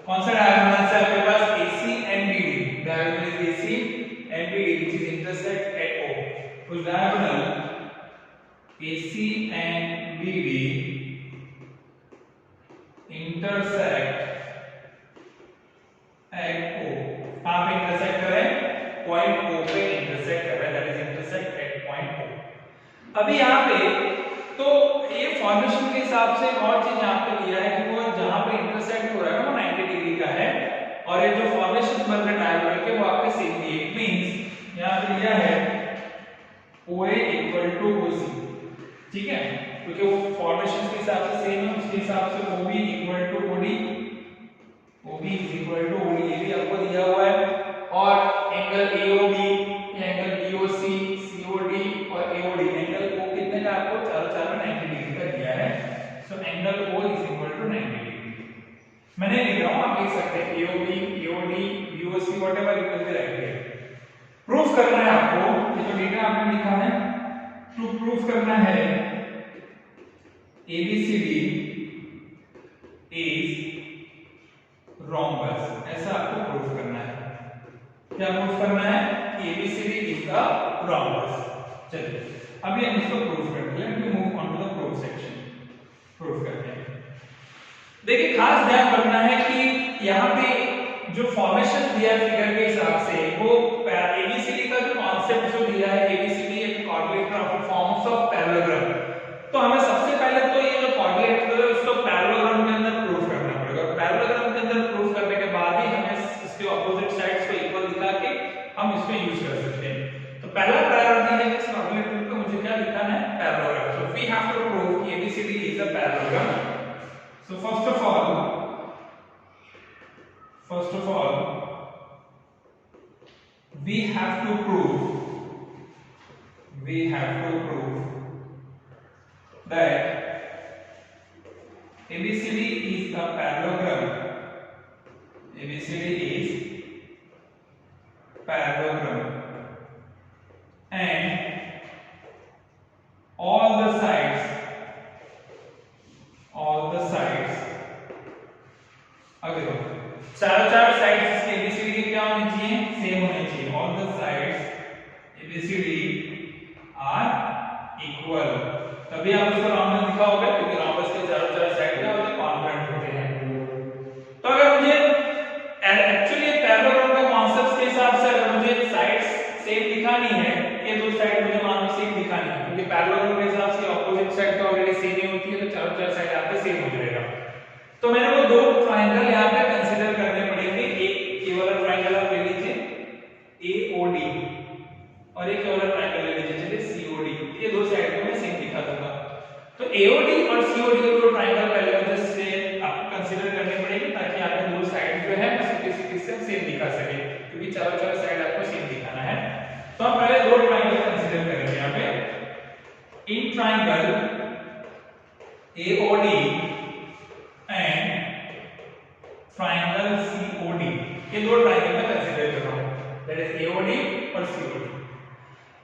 Speaker 1: कौन सा डायगोनल है आपके पास, AC and BD, diagonal is AC and BD which is intersect at O। उस diagonal AC and BD intersect at O, कहां पे इंटरसेक्ट कर रहे हैं, पॉइंट O पे इंटरसेक्ट कर रहे हैं, that is intersect at point O। अभी यहां पे तो ये फॉर्मेशन के हिसाब से एक और चीज यहां पे दिया है कि वो जहां पे इंटरसेक्ट हो रहा है वो 90 डिग्री का है, और ये जो फॉर्मेशन बन रहे डायगोनल के वो आपके सेम दिए। इट मींस यहां पे दिया है OA इक्वल टू OC, ठीक है, क्योंकि वो फॉर्मेशन के हिसाब से सेम है, उसके हिसाब से OB equal to OD, OB is equal to OD, ये भी आपको दिया हुआ है, और angle AOB, angle BOC, COD और AOD, एंगल O कितने का आपको चारों 90 डिग्री का दिया है, so angle O is equal to 90 degree. मैंने लिख रहा हूं, आप लिख सकते हैं AOB, AOD, BOC whatever you will write here. Proof करना है आपको, ये जो डेटा आपने लिखा है टू प्रूफ करना है ABCD is रोम्बस, ऐसा आपको प्रूफ करना है। क्या प्रूफ करना है कि ABCD इज अ रोम्बस। चलिए अभी हम इसको प्रूफ करते हैं, let me move on to the proof section. Proof करते हैं, देखिए खास ध्यान रखना है कि यहाँ पे जो फॉर्मेशन दिया है फिगर के हिसाब से वो ABCD का जो कॉन्सेप्ट जो दिया है, ABCD एक quadrilateral of forms of parallelogram, तो हमें सबसे पहले तो ये जो क्वाड्रिलेटरल है उसको पैरेललोग्राम के अंदर प्रूफ करना पड़ेगा, और पैरेललोग्राम के अंदर प्रूफ करने के बाद ही हमें इसके ऑपोजिट साइड्स को इक्वल दिखा के हम इसको यूज कर सकते हैं। तो पहला प्रायोरिटी है इस क्वाड्रिलेटरल को मुझे क्या लिखना है, parallelogram. So we have to prove कि ABCD is a parallelogram. So first of all we have to prove that ABCD is a parallelogram. ABCD is parallelogram and all the sides अगर चार साइड्स इसके ABCD के क्या होने चाहिए, सेम होने चाहिए। All the sides ABCD are equal, तभी आप उसको रोम्बस दिखा होगा, क्योंकि रोम्बस के चारों साइड क्या होते हैं, कॉन्ग्रुएंट होते हैं। तो अगर मुझे एक्चुअली पैरेललोग्राम का कॉन्सेप्ट के हिसाब से अगर मुझे साइड्स सेम दिखानी है, ये दो साइड मुझे मान लो सेम दिखानी है, क्योंकि पैरेललोग्राम के हिसाब से ऑपोजिट साइड तो ऑलरेडी सेम ही होती है, तो चारों साइड आपके सेम हो जाएगा। तो मैंने वो दो ट्रायंगल यहाँ पे कंसीडर करने पड़ेंगे। एक ये वाला ट्रायंगल आप ले लीजिए AOD, और एक वाला ट्रायंगल ले लीजिए चलिए COD, ये दो साइड को मैं सेम दिखा दूंगा। तो AOD और COD के दो ट्रायंगल पहले मुझे से आपको कंसीडर करने पड़ेंगे, ताकि आपके दो साइड जो है सिंपलिसिटी से सेम दिखा सके, क्योंकि चारों साइड आपको सेम दिखाना है। तो हम पहले दो ट्रायंगल कंसीडर करेंगे यहाँ पे। इन triangle AOD and triangle COD, ये दो ट्रायंगल में कंसीडर कर रहा हूं, दैट इज AOD और COD।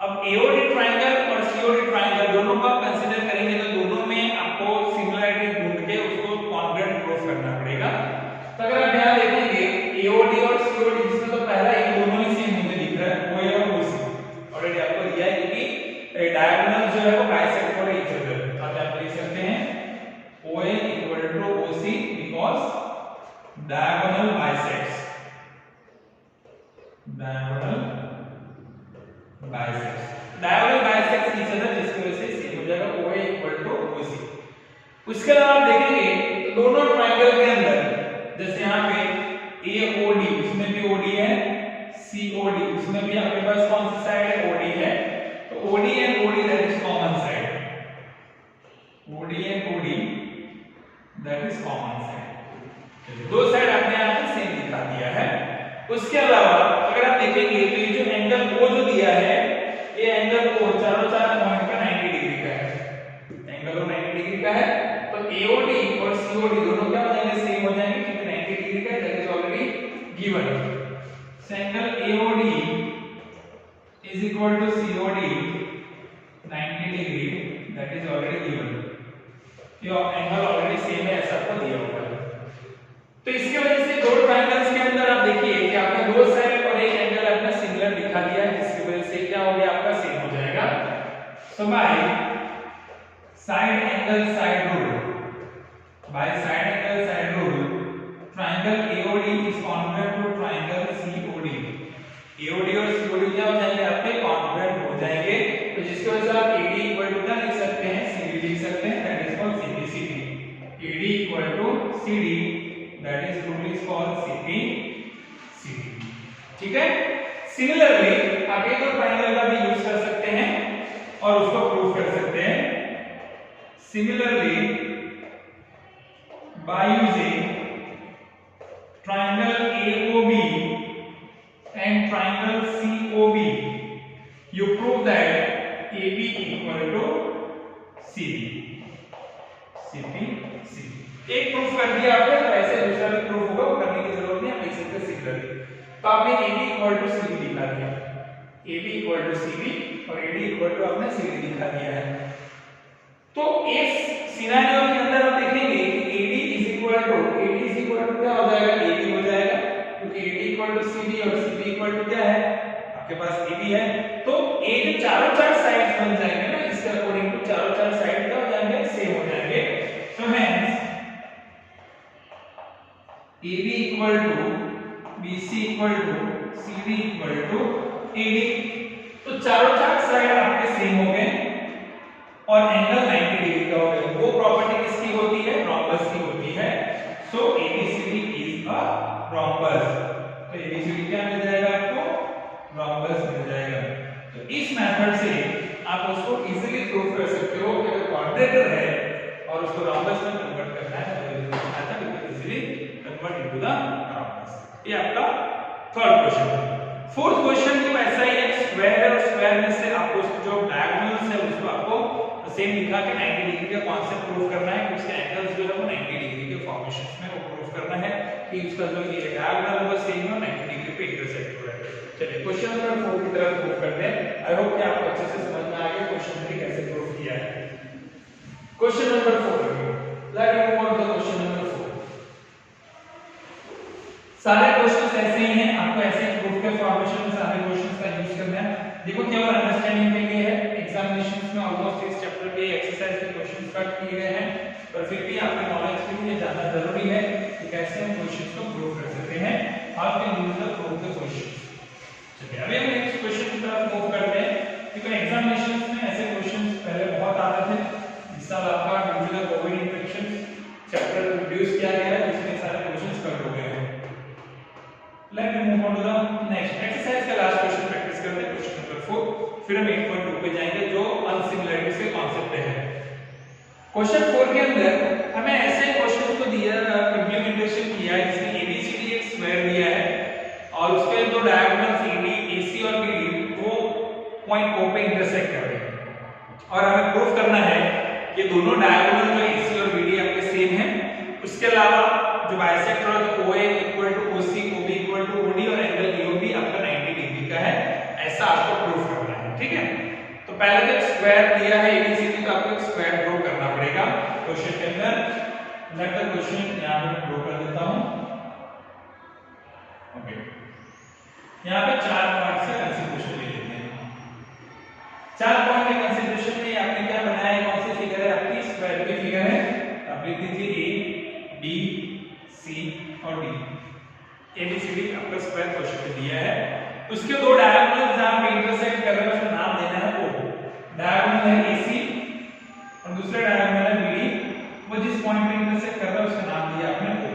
Speaker 1: अब AOD ट्रायंगल और COD ट्रायंगल दोनों को आप कंसीडर करेंगे तो दोनों में आपको सिमिलरिटी ढूंढ के उसको कॉन्ग्रुएंट प्रूफ करना पड़ेगा। तो अगर आप यहां देखेंगे AOD और COD, जिसमें तो पहला ये दोनों ही सेम मुझे दिख रहा है, OA और OC ऑलरेडी आपको दिया है, क्योंकि डायगोनल जो है वो बाइसेक्ट हो रही है इधर। आप यहां पर लिख सकते हैं OA equal to OC because diagonal bisects, diagonal bisects each other, जिसकी वजह से सेम हो जाएगा OA इक्वल टू OC। उसके अलावा आप देखेंगे दोनों ट्रायंगल के अंदर, जैसे यहाँ पे AOD, इसमें भी OD है, COD, इसमें भी आपके पास कौन सी साइड है, OD है, तो OD and OD that is common side, OD and OD that is common side, दो साइड आपने यहाँ पे सेम दिखा दिया है। उसके अलावा अगर आप देखेंगे तो ये जो एंगल O जो दिया है, ये एंगल O चारों चार पॉइंट का 90 डिग्री का है, एंगल O 90 डिग्री का है, तो AOD और COD दोनों क्या हो जाएंगे, सेम हो जाएंगे, क्योंकि 90 डिग्री का that is already given. So angle AOD is equal to COD 90 degree, that is already given, ये एंगल ऑलरेडी सेम है, ऐसा आपको दिया हुआ है। तो इसकी वजह से दो ट्रायंगल्स के अंदर आप देखिए कि आपने दो साइड और एक एंगल अपना सिमिलर दिखा दिया है, जिसकी वजह से क्या हो गया, आपका सेम हो जाएगा। So by side angle side rule, by side angle side rule, triangle AOD is congruent to triangle COD। AOD और COD क्या हो जाएंगे, आपके कॉन्ग्रुएंट हो जाएंगे, तो जिसकी वजह से आप AD इक्वल टू क्या लिख सकते हैं, CD लिख सकते हैं, that is called CPCD। AD equal to CD, that is rule is called CPCD। ठीक है। सिमिलरली आप एक और ट्रायंगल का भी यूज कर सकते हैं और उसको प्रूव कर सकते हैं। Similarly by using triangle AOB and triangle COB, you prove that AB equal to CB, CPCD। एक प्रूफ कर दिया आपने, तो ऐसे दूसरा भी प्रूफ होगा, वो करने की जरूरत नहीं, आप लिख सकते सिमिलरली। तो आपने AB इक्वल टू CB दिखा दिया, AB इक्वल टू CB और AD इक्वल टू आपने CD दिखा दिया है। तो इस सिनेरियो के अंदर आप देखेंगे कि AD इज इक्वल टू क्या हो जाएगा, AB हो जाएगा, क्योंकि AD इक्वल टू CB और CB इक्वल टू क्या है, आपके पास AB है। तो A जो चारों चार साइड्स बन जाएंगे ना, इसके अकॉर्डिंग टू चारों चार साइड क्या हो जाएंगे, सेम हो जाएंगे। So hence AB equal to BC equal to CD equal to AD। तो चारों चार साइड आपके सेम हो गए और एंगल 90 डिग्री का हो गया। वो प्रॉपर्टी किसकी होती है, रोम्बस की होती है। सो ABCD इज अ रोम्बस। तो ABCD क्या मिल जाएगा आपको, रोम्बस मिल जाएगा। तो इस मेथड से आप उसको इजीली प्रूव कर सकते हो कि अगर क्वाड्रेटर है और उसको रोम्बस में कन्वर्ट करना है तो method you can easily convert into the rhombus. ये आपका थर्ड क्वेश्चन है। फोर्थ क्वेश्चन भी वैसा ही है, स्क्वायर है और स्क्वायर में से आपको जो डायगोनल्स है उसको आपको सेम लिखा के 90 डिग्री का कॉन्सेप्ट प्रूव करना है, उसके एंगल्स जो है वो 90 डिग्री के फॉर्मेशंस में वो प्रूव करना है कि उसका जो ये डायगोनल होगा सेम हो 90 डिग्री पे इंटरसेक्ट हो रहा है। चलिए क्वेश्चन नंबर 4 की तरफ मूव करते हैं। आई होप कि आपको अच्छे से समझ में आ गया क्वेश्चन में कैसे प्रूव किया है। Question number 4, let's move on to question number 4। सारे क्वेश्चंस ऐसे ही हैं, आपको ऐसे ही प्रूफ के फॉर्मेशन में सारे क्वेश्चंस का यूज करना है। देखो केवल अंडरस्टैंडिंग के लिए है, एग्जामिनेशंस में ऑलमोस्ट इस चैप्टर के एक्सरसाइज के क्वेश्चंस कट किए गए हैं, पर फिर भी आपके नॉलेज के लिए जानना जरूरी है कि कैसे हम क्वेश्चंस को प्रूव कर सकते हैं। आपके use the proof the questions. चलिए अभी हम नेक्स्ट क्वेश्चन की तरफ मूव करते हैं, क्योंकि एग्जामिनेशंस में ऐसे क्वेश्चंस पहले बहुत आते थे। इस साल आपका due to the Covid infection chapter reduce किया गया है, जिसमें सारे क्वेश्चंस कट हो गए हैं। Let me move on to the next exercise का लास्ट क्वेश्चन प्रैक्टिस करते हैं, क्वेश्चन नंबर 4। फिर हम 8.2 पे जाएंगे जो अनसिमिलरिटीज के कांसेप्ट पे है। क्वेश्चन 4 के अंदर हमें ऐसे क्वेश्चंस को दिया इंप्लीमेंटेशन किया है जिसमें ABCD एक स्क्वायर दिया है और उसके दो डायगोनल्स AD AC और BD वो पॉइंट O पे इंटरसेक्ट कर रहे हैं और हमें प्रूफ करना है कि दोनों डायगोनल जो AC और BD आपके सेम है, उसके अलावा जो बाइसेक्टर है तो OA equal to OC, OB equal to OD और एंगल AOB आपका 90 डिग्री का है, ऐसा आपको प्रूफ करना है। ठीक है, तो पहले तो स्क्वायर दिया है ABCD, तो आपको स्क्वायर ड्रॉ करना पड़ेगा क्वेश्चन के अंदर। लेट द क्वेश्चन यहां पे मैं ड्रॉ कर देता हूं। ओके, यहां पे 4 पॉइंट से कंसीडरेशन ले लेते हैं। 4 पॉइंट के कंसीडरेशन में आपने क्या बनाया है, कौन सी फिगर है आपकी, स्क्वायर की फिगर है। आप लिख दीजिए A B C और D, ABCD आपका स्क्वायर क्वेश्चन में दिया है। उसके दो डायगोनल जहां पे इंटरसेक्ट कर रहे हैं उसका नाम देना है O। डायगोनल है AC और दूसरा डायगोनल है BD, वो जिस पॉइंट पे इंटरसेक्ट कर रहा है उसका नाम दिया आपने O।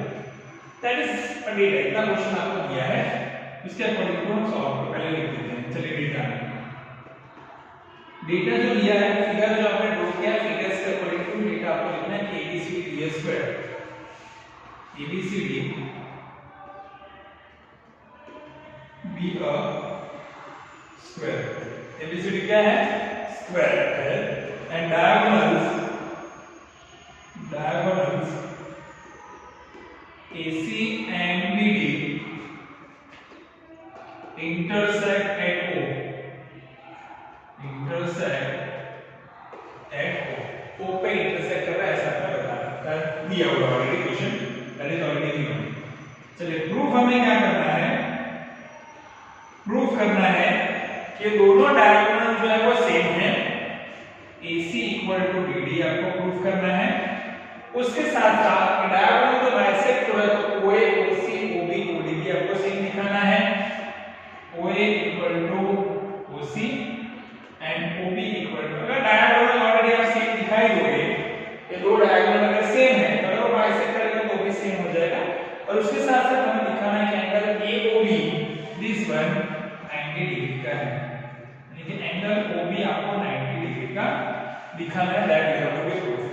Speaker 1: That is a data, इतना क्वेश्चन आपको दिया है, इसके अकॉर्डिंग को हम सॉल्व कर पहले लिख देते हैं। चलिए डेटा जो लिया है, फिगर जो आपने ड्रॉ किया है, फिगर्स के अकॉर्डिंग टू डेटा आपको लिखना है कि ABCD दिया square, ABCD be a square, ABCD क्या है, स्क्वायर है, and diagonals AC and BD intersect at O, O पे इंटरसेक्ट कर रहा है, ऐसा आपने बताया, दिया हुआ already question, that is already given. चलिए प्रूफ हमें क्या करना है, प्रूफ करना है कि दोनों डायगोनल जो है वो सेम है, AC इक्वल टू BD आपको प्रूफ करना है। उसके साथ साथ डायगोनल जो बाइसेक्ट हो रहा है तो OA OC OB OD भी आपको सेम दिखाना है, OA equal to OC and OB equal to, अगर डायगोनल ऑलरेडी आप सेम दिखाई दोगे, ये दो डायगोनल अगर सेम है तो अगर बाइसेक्ट करेंगे तो भी सेम हो जाएगा। और उसके साथ साथ हमें दिखाना है कि angle AOB this one 90 degree का है, लेकिन एंगल OB आपको 90 डिग्री का दिखाना है, that we have to proof.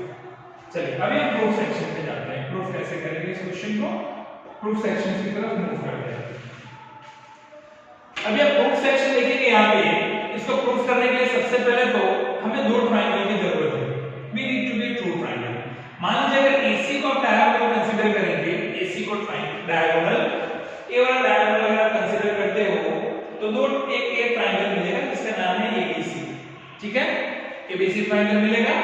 Speaker 1: चलिए अभी हम प्रूफ सेक्शन पे जाते हैं, प्रूफ कैसे करेंगे इस क्वेश्चन को, प्रूफ सेक्शन की तरफ मूव करते हैं। अभी आप प्रूफ सेक्शन देखेंगे, यहाँ पे इसको प्रूफ करने के लिए सबसे पहले तो हमें दो ट्रायंगल की जरूरत है, we need to be true triangle. मान लीजिए अगर AC को आप डायगोनल कंसीडर करेंगे, AC को डायगोनल, ए वाला डायगोनल अगर आप कंसीडर करते हो तो दो एक ट्रायंगल मिलेगा जिसका नाम है ABC, ठीक है, ABC ट्रायंगल मिलेगा।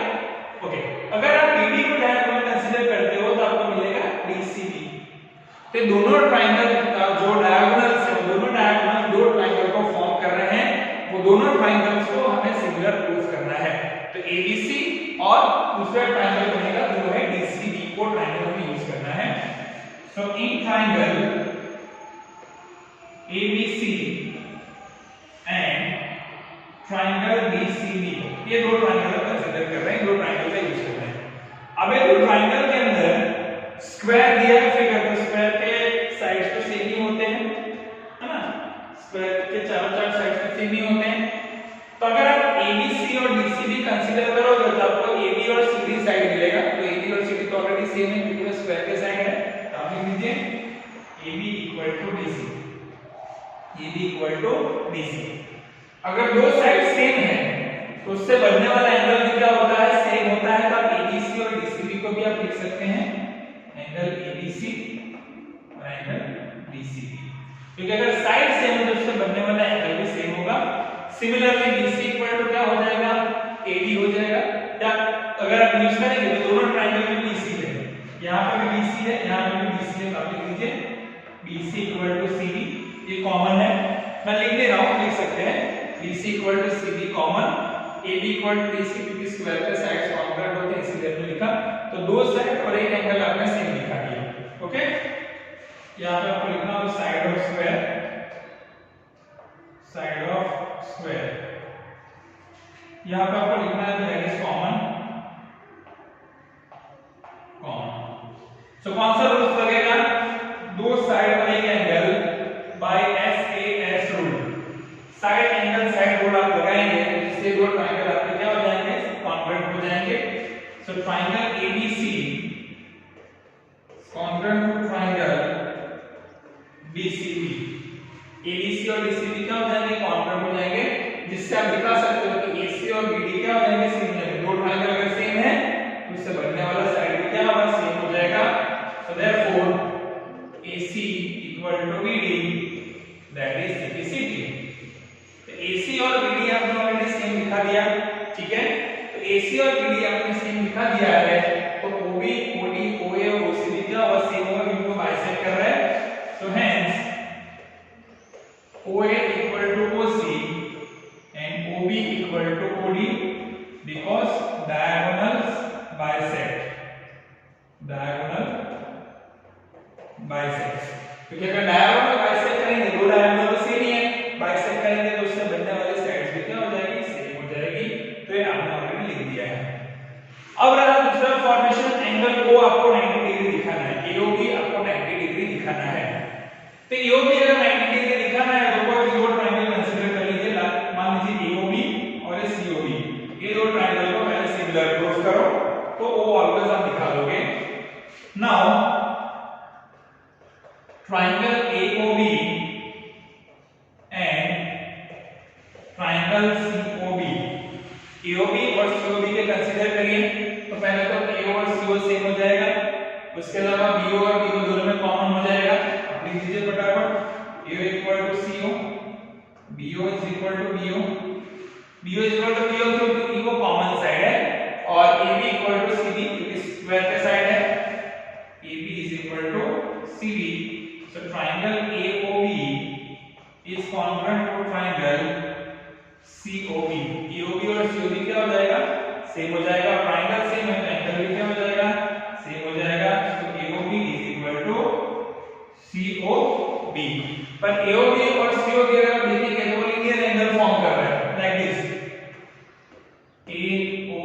Speaker 1: ओके, अगर आप BD को डायगोनल कंसीडर करते हो तो आपको मिलेगा DCB। तो दोनों ट्रायंगल जो डायगोनल्स हैं, दोनों डायगोनल दो ट्रायंगल को फॉर्म कर रहे हैं, वो दोनों ट्रायंगल्स को हमें सिमिलर प्रूफ करना है। तो ABC और दूसरा ट्रायंगल बनेगा जो है DCB, को ट्रायंगल में यूज करना है। So in triangle ABC and triangle DCB, ये दो ट्रायंगल कंसीडर कर रहे हैं, दो ट्रायंगल का यूज कर रहे हैं। अब ये दो ट्रायंगल के अंदर स्क्वायर दिया है फिगर, तो स्क्वायर के साइड्स तो सेम ही होते हैं, है ना, स्क्वायर के चारों साइड्स तो सेम ही होते हैं। तो अगर आप ABC और DCB कंसीडर करोगे तो आपको AB और CD साइड मिलेगा, तो AB और CD तो ऑलरेडी सेम है क्योंकि वो स्क्वायर के साइड है, तो आप लिख लीजिए AB equal to DC, AB equal to DC। अगर दो साइड सेम है तो उससे बनने वाला एंगल भी क्या होता है, सेम होता है, तो आप ABC और DCB को भी आप लिख सकते हैं एंगल ABC और एंगल DCB, क्योंकि अगर साइड सेम है तो उससे बनने वाला एंगल भी सेम होगा। सिमिलरली BC इक्वल टू क्या हो जाएगा, AD हो जाएगा, या अगर आप यूज करेंगे तो दोनों ट्रायंगल में BC है, यहाँ पे भी BC है, यहाँ पे भी BC है, तो आप लिख लीजिए BC इक्वल टू CD, ये कॉमन है, मैं लिख दे रहा हूँ, लिख सकते हैं BC इक्वल टू CD कॉमन, AB इक्वल टू DC, क्योंकि स्क्वायर के साइड्स कॉन्ग्रुएंट होते हैं इसलिए हमने लिखा, तो दो साइड और एक एंगल आपने सेम लिखा दिया। ओके, यहाँ पे आपको लिखना होगा side of square, side of square, यहाँ पे आपको लिखना है दैट इज कॉमन, कॉमन। सो कौन सा रूल लगेगा, दो साइड और एक angle by SAS rule, side angle side rule आप लगाएंगे जिससे दो ट्रायंगल आपके क्या हो जाएंगे, कॉन्ग्रुएंट हो जाएंगे। So triangle ABC congruent to triangle DCB, ABC और DCB क्या हो जाएंगे, कॉन्ग्रुएंट हो जाएंगे, जिससे आप दिखा सकते हो कि AC और BD क्या हो जाएंगे, सिमिलर, दो ट्रायंगल अगर सेम है तो इससे बनने वाला साइड भी क्या होगा, सेम हो जाएगा। So therefore AC equal to BD that is CPCD। तो AC और BD आपने ऑलरेडी सेम लिखा दिया, ठीक है। तो AC और BD आपने सेम लिखा दिया है, तो OB, OD, OA और OCD क्या होगा, सेम होगा, इनको बाइसेक्ट कर रहा है। तो hence OA equal to OC and OB equal to OD because diagonals bisect, diagonal bisects। क्योंकि अगर डायगोनल बाइसेक्ट करेंगे, दो डायगोनल तो सेम ही है, बाइसेक्ट करेंगे तो उससे बनने वाली साइड्स भी क्या हो जाएगी, सेम हो जाएगी। तो ये आपने ऑलरेडी लिख दिया है। अब रहा दूसरा फॉर्मेशन, एंगल O आपको 90 डिग्री दिखाना है, AOB आपको 90 डिग्री दिखाना है। तो AOB अगर 90 डिग्री दिखाना है तो कोई दो ट्रायंगल कंसीडर कर लीजिए, मान लीजिए AOB और COB, ये दो ट्रायंगल को पहले सिमिलर प्रूफ करो तो O ऑलवेज आप दिखा दोगे। Now triangle AOB and triangle COB, AOB और COB के कंसीडर करिए तो पहले तो AO और CO सेम हो जाएगा, उसके अलावा BO और BO दोनों में कॉमन हो जाएगा। आप लिख दीजिए फटाफट, AO equal to CO, BO is equal to BO, BO is equal to BO क्योंकि वो कॉमन साइड है, और AB इक्वल टू CD क्योंकि स्क्वायर का साइड है, AB is equal to CD। So triangle AOB is congruent to triangle COB। AOB और COB क्या हो जाएगा, सेम हो जाएगा। ट्रायंगल सेम है तो एंगल भी क्या हो जाएगा, सेम हो जाएगा। तो AOB is equal to COB। पर AOB और COB अगर आप देखेंगे तो वो लीनियर एंगल फॉर्म कर रहा है, लाइक दिस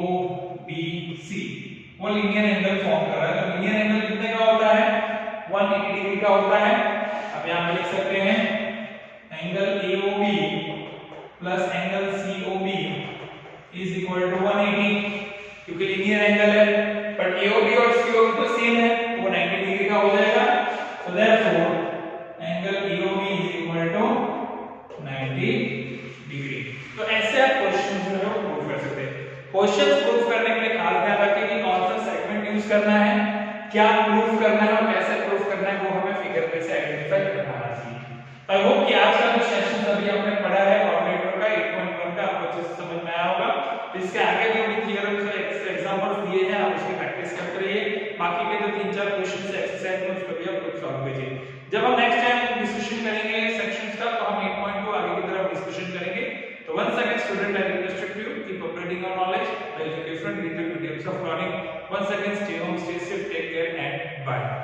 Speaker 1: AOBC, वो लीनियर एंगल फॉर्म कर रहा है। तो लीनियर एंगल कितने का होता है, 180 डिग्री का होता है। अब यहां पे लिख सकते हैं angle AOB plus angle COB is equal to 180, क्योंकि लीनियर एंगल है, बट AOB और COB तो सेम है, वो 90 डिग्री का हो जाएगा। So therefore angle AOB is equal to 90 degree. तो ऐसे आप क्वेश्चन जो है प्रूव कर सकते हैं। क्वेश्चंस प्रूव करने के लिए खास ध्यान रखें कि कौन सा सेगमेंट यूज करना है, क्या प्रूफ करना है और कैसे प्रूफ करना है, वो हमें फिगर पे से आइडेंटिफाई करना आना चाहिए। आई होप कि आज का जो सेशन अभी हमने पढ़ा है ऑपरेटर का 8.1 का आपको अच्छे से समझ में आया होगा। इसके आगे जो भी थ्योरम्स और एग्जांपल्स दिए हैं आप उसकी प्रैक्टिस करते रहिए। बाकी के जो 3-4 क्वेश्चंस एक्सरसाइज में उसको भी आप खुद सॉल्व कीजिए। जब हम नेक्स्ट टाइम डिस्कशन करेंगे सेक्शंस का तो हम 8.2 आगे की तरफ डिस्कशन करेंगे। तो once again student, I request you keep upgrading your knowledge by using different mediums of learning. Once again, stay home, stay safe, take care and bye.